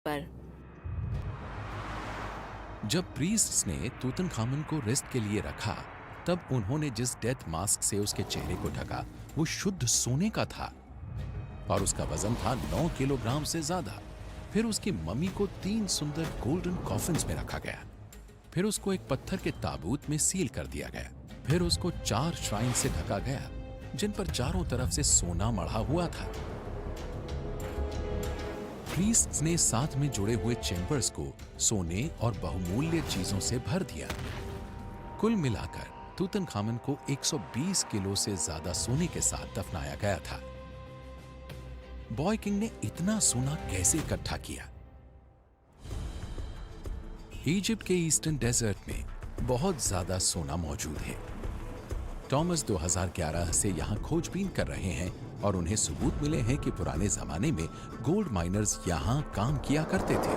पर। जब प्रीस्ट्स ने तूतनखामन को रेस्ट के लिए रखा, तब उन्होंने जिस डेथ मास्क से उसके चेहरे को ढका वो शुद्ध सोने का था और उसका वजन था 9 किलोग्राम से ज्यादा। फिर उसकी मम्मी को 3 सुंदर गोल्डन कॉफिन्स में रखा गया। फिर उसको एक पत्थर के ताबूत में सील कर दिया गया। फिर उसको 4 श्राइन से ढका गया जिन पर चारों तरफ से सोना मढ़ा हुआ था। प्रीस्ट्स ने साथ में जुड़े हुए चेम्बर्स को सोने और बहुमूल्य चीजों से भर दिया। कुल मिलाकर तूतनखामन को 120 किलो से ज्यादा सोने के साथ दफनाया गया था। बॉय किंग ने इतना सोना कैसे इकट्ठा किया? इजिप्ट के ईस्टर्न डेजर्ट में बहुत ज्यादा सोना मौजूद है। टॉमस 2011 से यहां खोजबीन कर रहे हैं और उन्हें सबूत मिले हैं कि पुराने जमाने में गोल्ड माइनर्स यहां काम किया करते थे।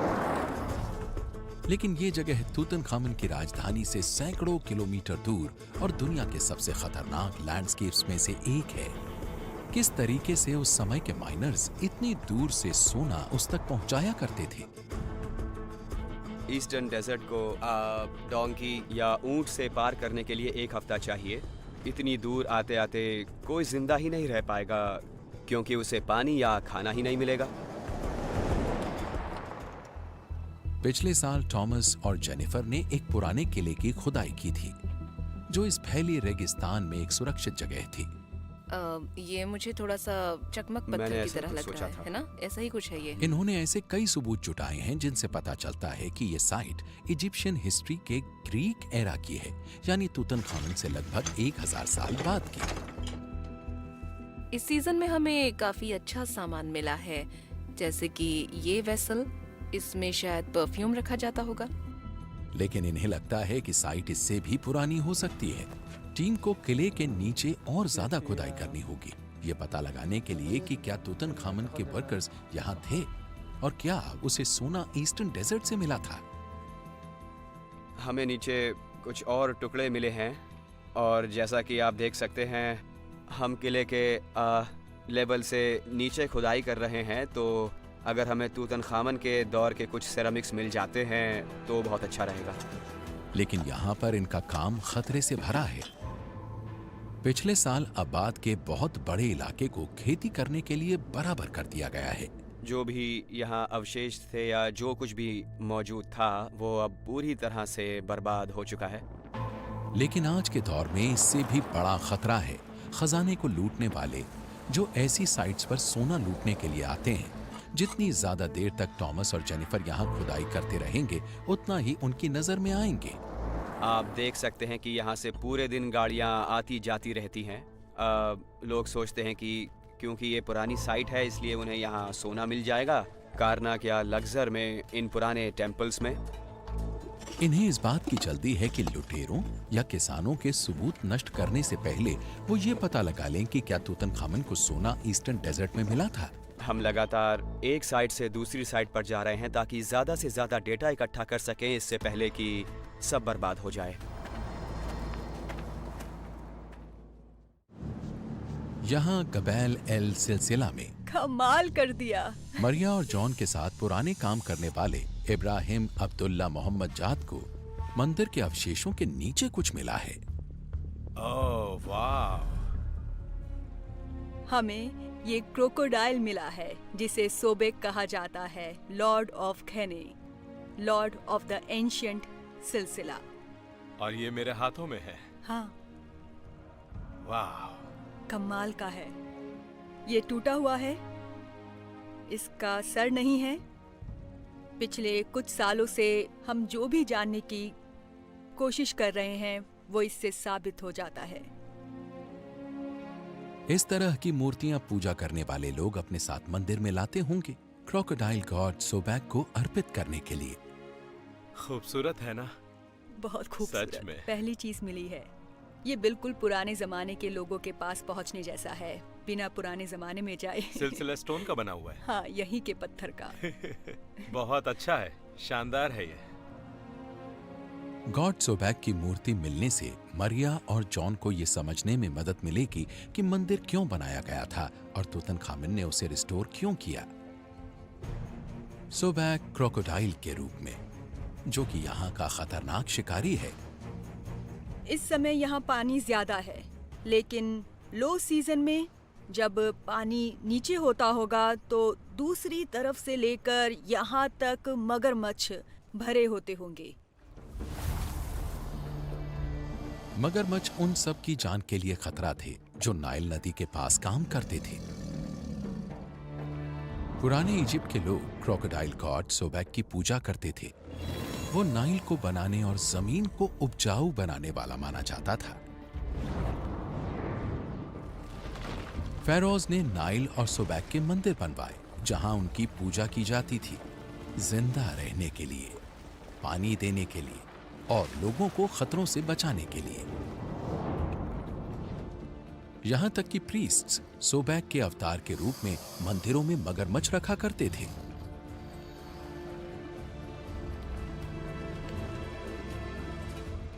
लेकिन ये जगह तूतनखामन की राजधानी से सैकड़ों किलोमीटर दूर और दुनिया के सबसे खतरनाक लैंडस्केप्स में से एक है। किस तरीके से उस समय के माइनर्स इतनी दूर से सोना उस तक पहुंचाया करते थे? ईस्टर्न डेजर्ट को डोंकी या ऊंट से पार करने के लिए 1 हफ्ता चाहिए। इतनी दूर आते आते कोई जिंदा ही नहीं रह पाएगा क्योंकि उसे पानी या खाना ही नहीं मिलेगा। पिछले साल टॉमस और जेनिफर ने एक पुराने किले की खुदाई की थी जो इस फैली रेगिस्तान में एक सुरक्षित जगह थी। ये मुझे थोड़ा सा चकमक पत्थर की तरह लग रहा है ना? ऐसा ही कुछ है ये। इन्होंने ऐसे कई सबूत जुटाए हैं जिनसे पता चलता है कि ये साइट इजिप्शियन हिस्ट्री के ग्रीक एरा की है, यानी तूतनखामन से लगभग 1000 साल बाद की। इस सीजन में हमें काफी अच्छा सामान मिला है, जैसे कि ये वेसल, इसमें शायद परफ्यूम रखा जाता होगा। लेकिन इन्हें लगता है कि साइट इससे भी पुरानी हो सकती है। टीम को किले के नीचे और ज्यादा खुदाई करनी होगी, ये पता लगाने के लिए कि क्या तूतनखामन के वर्कर्स यहाँ थे और क्या उसे सोना ईस्टर्न डेजर्ट से मिला था। हमें नीचे कुछ और टुकड़े मिले हैं और जैसा कि आप देख सकते हैं हम किले के लेवल से नीचे खुदाई कर रहे हैं, तो अगर हमें तूतनखामन के दौर के कुछ सेरामिक्स मिल जाते हैं तो बहुत अच्छा रहेगा। लेकिन यहाँ पर इनका काम खतरे से भरा है। पिछले साल आबाद के बहुत बड़े इलाके को खेती करने के लिए बराबर कर दिया गया है। जो भी यहाँ अवशेष थे या जो कुछ भी मौजूद था वो अब पूरी तरह से बर्बाद हो चुका है। लेकिन आज के दौर में इससे भी बड़ा खतरा है खजाने को लूटने वाले जो ऐसी साइट्स पर सोना लूटने के लिए आते हैं। जितनी ज्यादा देर तक टॉमस और जेनिफर यहाँ खुदाई करते रहेंगे उतना ही उनकी नजर में आएंगे। आप देख सकते हैं कि यहाँ से पूरे दिन गाड़ियाँ आती जाती रहती हैं। लोग सोचते हैं कि क्योंकि ये पुरानी साइट है इसलिए उन्हें यहाँ सोना मिल जाएगा। कारनाक या लग्जर में, इन पुराने टेम्पल्स में। इन्हें इस बात की जल्दी है कि लुटेरों या किसानों के सबूत नष्ट करने से पहले वो ये पता लगा लें कि क्या तूतनखामन को सोना ईस्टर्न डेजर्ट में मिला था। हम लगातार एक साइट से दूसरी साइट पर जा रहे हैं ताकि ज्यादा से ज्यादा डेटा इकट्ठा कर सकें इससे पहले कि सब बर्बाद हो जाए। यहाँ गबैल एल सिलसिला में कमाल कर दिया। मरिया और जॉन के साथ पुराने काम करने वाले इब्राहिम अब्दुल्ला मोहम्मद जाद को मंदिर के अवशेषों के नीचे कुछ मिला है। ओह वाह! हमें ये क्रोकोडाइल मिला है जिसे सोबेक कहा जाता है, लॉर्ड ऑफ खेने, लॉर्ड ऑफ द एंशिएंट सिलसिला। और ये मेरे हाथों में है। हाँ, वाह! कमाल का है। ये टूटा हुआ है, इसका सर नहीं है। पिछले कुछ सालों से हम जो भी जानने की कोशिश कर रहे हैं वो इससे साबित हो जाता है। इस तरह की मूर्तियां पूजा करने वाले लोग अपने साथ मंदिर में लाते होंगे क्रोकोडाइल गॉड सोबैक को अर्पित करने के लिए। खूबसूरत है ना? बहुत खूबसूरत। सच में। पहली चीज मिली है। ये बिल्कुल पुराने जमाने के लोगों के पास पहुंचने जैसा है, बिना पुराने जमाने में जाए। सिलसिला स्टोन का बना हुआ है। हाँ, यहीं के पत्थर का। बहुत अच्छा है, शानदार है ये। गॉड सोबैक की मूर्ति मिलने से मरिया और जॉन को ये समझने में मदद मिलेगी कि मंदिर क्यों बनाया गया था और तूतनखामन ने उसे रिस्टोर क्यों किया। सोबैक क्रोकोडाइल के रूप में, जो कि यहाँ का खतरनाक शिकारी है। इस समय यहाँ पानी ज्यादा है, लेकिन लो सीजन में जब पानी नीचे होता होगा तो दूसरी तरफ से लेकर यहाँ तक मगरमच्छ भरे होते होंगे। मगरमच्छ उन सब की जान के लिए खतरा थे जो नाइल नदी के पास काम करते थे। पुराने इजिप्ट के लोग क्रोकोडाइल गॉड सोबैक की पूजा करते थे। वो नाइल को बनाने और जमीन को उपजाऊ बनाने वाला माना जाता था। फेरोज ने नाइल और सोबैक के मंदिर बनवाए, जहां उनकी पूजा की जाती थी, जिंदा रहने के लिए, पानी देने के लिए और लोगों को खतरों से बचाने के लिए। यहां तक कि प्रीस्ट्स सोबैक के अवतार के रूप में मंदिरों में मगरमच्छ रखा करते थे।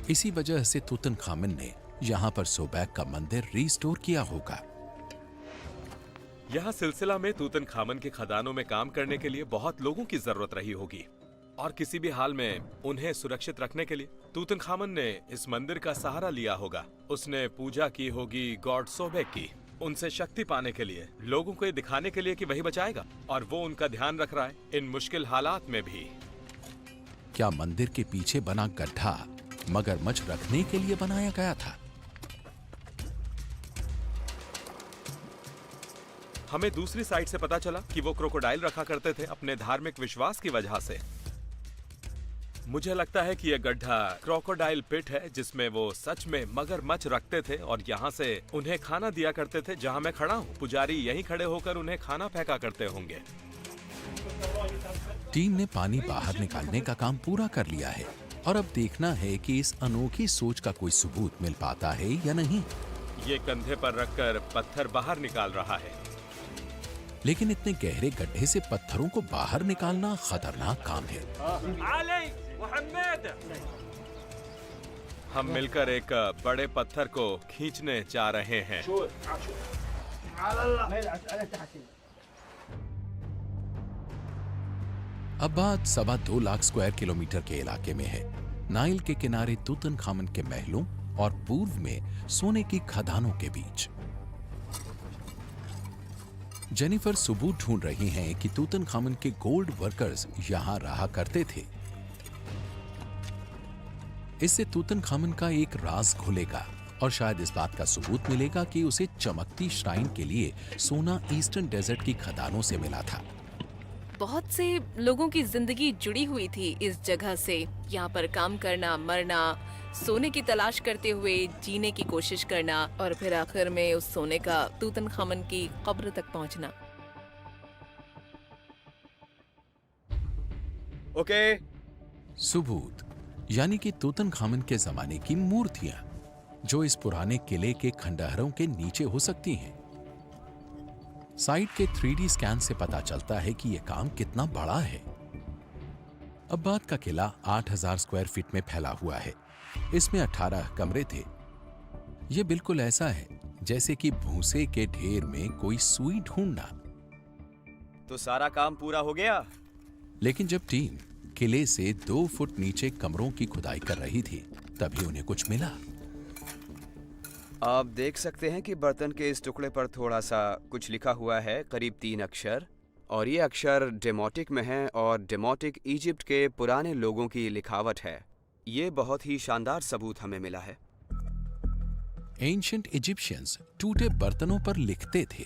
इसी वजह से तूतनखामन ने यहां पर सोबैक का मंदिर रिस्टोर किया होगा। यहाँ सिलसिला में तूतनखामन के खदानों में काम करने के लिए बहुत लोगों की जरूरत रही होगी, और किसी भी हाल में उन्हें सुरक्षित रखने के लिए तूतनखामन ने इस मंदिर का सहारा लिया होगा। उसने पूजा की होगी गॉड सोबैक की, उनसे शक्ति पाने के लिए, लोगों को ये दिखाने के लिए कि वही बचाएगा, और वो उनका ध्यान रख रहा है इन मुश्किल हालात में भी। क्या मंदिर के पीछे बना गड्ढा मगरमच्छ रखने के लिए बनाया गया था? हमें दूसरी साइड से पता चला कि वो क्रोकोडाइल रखा करते थे अपने धार्मिक विश्वास की वजह से। मुझे लगता है कि यह गड्ढा क्रोकोडाइल पिट है, जिसमें वो सच में मगरमच्छ रखते थे और यहाँ से उन्हें खाना दिया करते थे। जहाँ मैं खड़ा हूँ, पुजारी यहीं खड़े होकर उन्हें खाना फेंका करते होंगे। टीम ने पानी बाहर निकालने का काम पूरा कर लिया है और अब देखना है कि इस अनोखी सोच का कोई सबूत मिल पाता है या नहीं। ये कंधे पर रखकर पत्थर बाहर निकाल रहा है। लेकिन इतने गहरे गड्ढे से पत्थरों को बाहर निकालना खतरनाक काम है। हम मिलकर एक बड़े पत्थर को खींचने जा रहे हैं। अब बात 2.25 लाख स्क्वायर किलोमीटर के इलाके में है, नाइल के किनारे तूतनखामन के महलों और पूर्व में सोने की खदानों के बीच। जेनिफर सबूत ढूंढ रही हैं कि तूतनखामन के गोल्ड वर्कर्स यहां रहा करते थे। इससे तूतनखामन का एक राज खुलेगा और शायद इस बात का सबूत मिलेगा कि उसे चमकती श्राइन के लिए सोना ईस्टर्न डेजर्ट की खदानों से मिला था। बहुत से लोगों की जिंदगी जुड़ी हुई थी इस जगह से। यहाँ पर काम करना, मरना, सोने की तलाश करते हुए जीने की कोशिश करना और फिर आखिर में उस सोने का तूतनखामन की कब्र तक पहुंचना। ओके, सबूत यानी कि तूतनखामन के जमाने की मूर्तियां जो इस पुराने किले के खंडहरों के नीचे हो सकती हैं। साइट के 3D स्कैन से पता चलता है कि यह काम कितना बड़ा है। अब बात का किला 8000 स्क्वायर फीट में फैला हुआ है। इसमें 18 कमरे थे। यह बिल्कुल ऐसा है जैसे कि भूसे के ढेर में कोई सुई ढूंढना। तो सारा काम पूरा हो गया। लेकिन जब टीम किले से 2 फुट नीचे कमरों की खुदाई कर रही थी, तभी उन्हें कुछ मिला। आप देख सकते हैं कि बर्तन के इस टुकड़े पर थोड़ा सा कुछ लिखा हुआ है, करीब 3 अक्षर, और ये अक्षर डेमोटिक में है और डेमोटिक इजिप्ट के पुराने लोगों की लिखावट है। ये बहुत ही शानदार सबूत हमें मिला है। एंशिएंट इजिप्शियंस टूटे बर्तनों पर लिखते थे।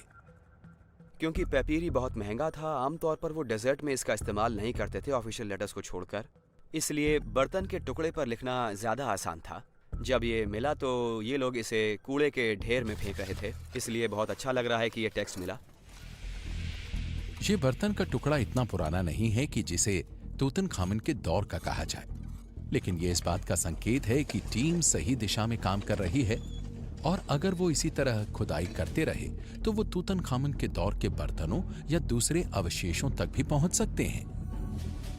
क्योंकि पेपीरी बहुत महंगा था, आमतौर पर वो डेजर्ट में इसका इस्तेमाल नहीं करते थे ऑफिशियल लेटर्स को छोड़कर, इसलिए बर्तन के टुकड़े पर लिखना ज़्यादा आसान था। जब ये मिला तो ये लोग इसे कूड़े के ढेर में फेंक रहे थे, इसलिए बहुत अच्छा लग रहा है कि ये टेक्स्ट मिला। ये बर्तन का टुकड़ा इतना पुराना नहीं है कि जिसे तूतनखामन के दौर का कहा जाए, लेकिन ये इस बात का संकेत है कि टीम सही दिशा में काम कर रही है और अगर वो इसी तरह खुदाई करते रहे तो वो तूतनखामन के दौर के बर्तनों या दूसरे अवशेषों तक भी पहुंच सकते हैं।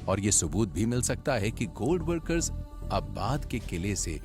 और ये सबूत भी मिल सकता है कि गोल्ड वर्कर्स अब बाद के किले से